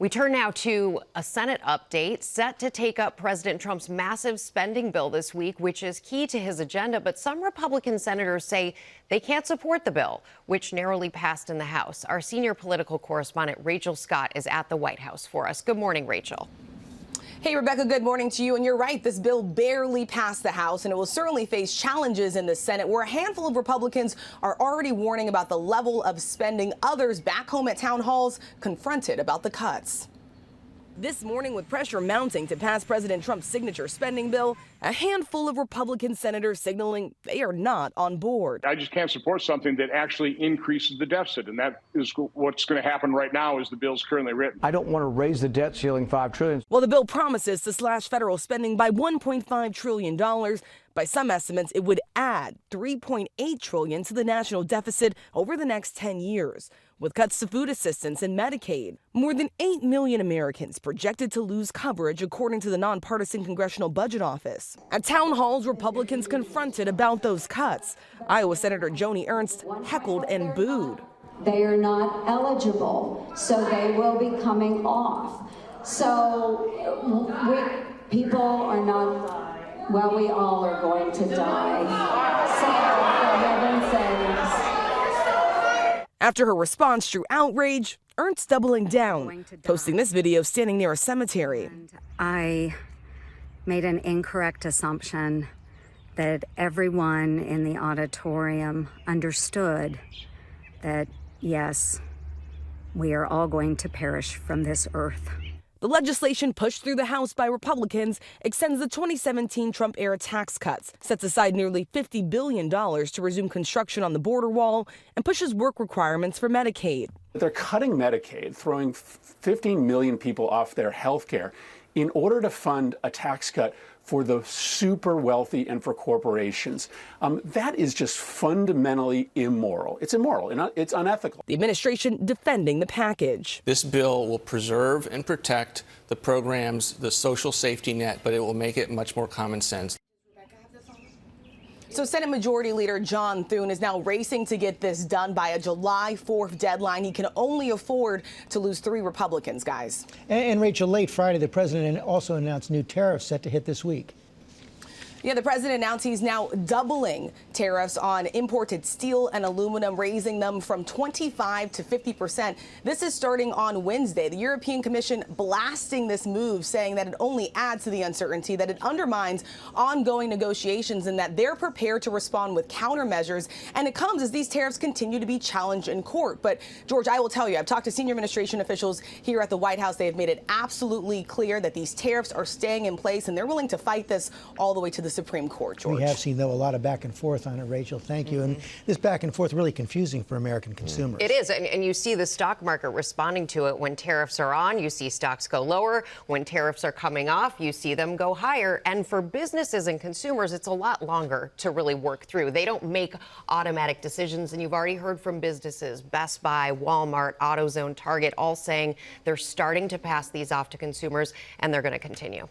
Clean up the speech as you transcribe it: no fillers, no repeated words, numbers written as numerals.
We turn now to a Senate update set to take up President Trump's massive spending bill this week, which is key to his agenda. But some Republican senators say they can't support the bill, which narrowly passed in the House. Our senior political correspondent, Rachel Scott, is at the White House for us. Good morning, Rachel. Hey, Rebecca, good morning to you. And you're right, this bill barely passed the House, and it will certainly face challenges in the Senate, where a handful of Republicans are already warning about the level of spending. Others back home at town halls confronted about the cuts. This morning, with pressure mounting to pass President Trump's signature spending bill, a handful of Republican senators signaling they are not on board. I just can't support something that actually increases the deficit, and that is what's going to happen right now as the bill's currently written. I don't want to raise the debt ceiling $5 trillion. Well, the bill promises to slash federal spending by $1.5 trillion. By some estimates, it would add $3.8 trillion to the national deficit over the next 10 years, with cuts to food assistance and Medicaid. More than 8 million Americans projected to lose coverage, according to the nonpartisan Congressional Budget Office. At town halls, Republicans confronted about those cuts. Iowa Senator Joni Ernst heckled and booed. They are not eligible, so they will be coming off. So people are not... Well, we all are going to die. So, for heaven's sakes. After her response drew outrage, Ernst doubling down, posting this video standing near a cemetery. And I made an incorrect assumption that everyone in the auditorium understood that, yes, we are all going to perish from this earth. The legislation pushed through the House by Republicans extends the 2017 Trump-era tax cuts, sets aside nearly $50 billion to resume construction on the border wall, and pushes work requirements for Medicaid. They're cutting Medicaid, throwing 15 million people off their health care in order to fund a tax cut for the super wealthy and for corporations. That is just fundamentally immoral. It's immoral and it's unethical. The administration defending the package. This bill will preserve and protect the programs, the social safety net, but it will make it much more common sense. So Senate Majority Leader John Thune is now racing to get this done by a July 4th deadline. He can only afford to lose 3 Republicans, guys. And Rachel, late Friday, the president also announced new tariffs set to hit this week. Yeah, the president announced he's now doubling tariffs on imported steel and aluminum, raising them from 25% to 50%. This is starting on Wednesday. The European Commission blasting this move, saying that it only adds to the uncertainty, that it undermines ongoing negotiations, and that they're prepared to respond with countermeasures. And it comes as these tariffs continue to be challenged in court. But, George, I will tell you, I've talked to senior administration officials here at the White House. They have made it absolutely clear that these tariffs are staying in place, and they're willing to fight this all the way to the Supreme Court, George. We have seen, though, a lot of back and forth on it, Rachel. Thank you. And this back and forth really confusing for American consumers. It is. And you see the stock market responding to it. When tariffs are on, you see stocks go lower. When tariffs are coming off, you see them go higher. And for businesses and consumers, it's a lot longer to really work through. They don't make automatic decisions. And you've already heard from businesses, Best Buy, Walmart, AutoZone, Target, all saying they're starting to pass these off to consumers, and they're going to continue.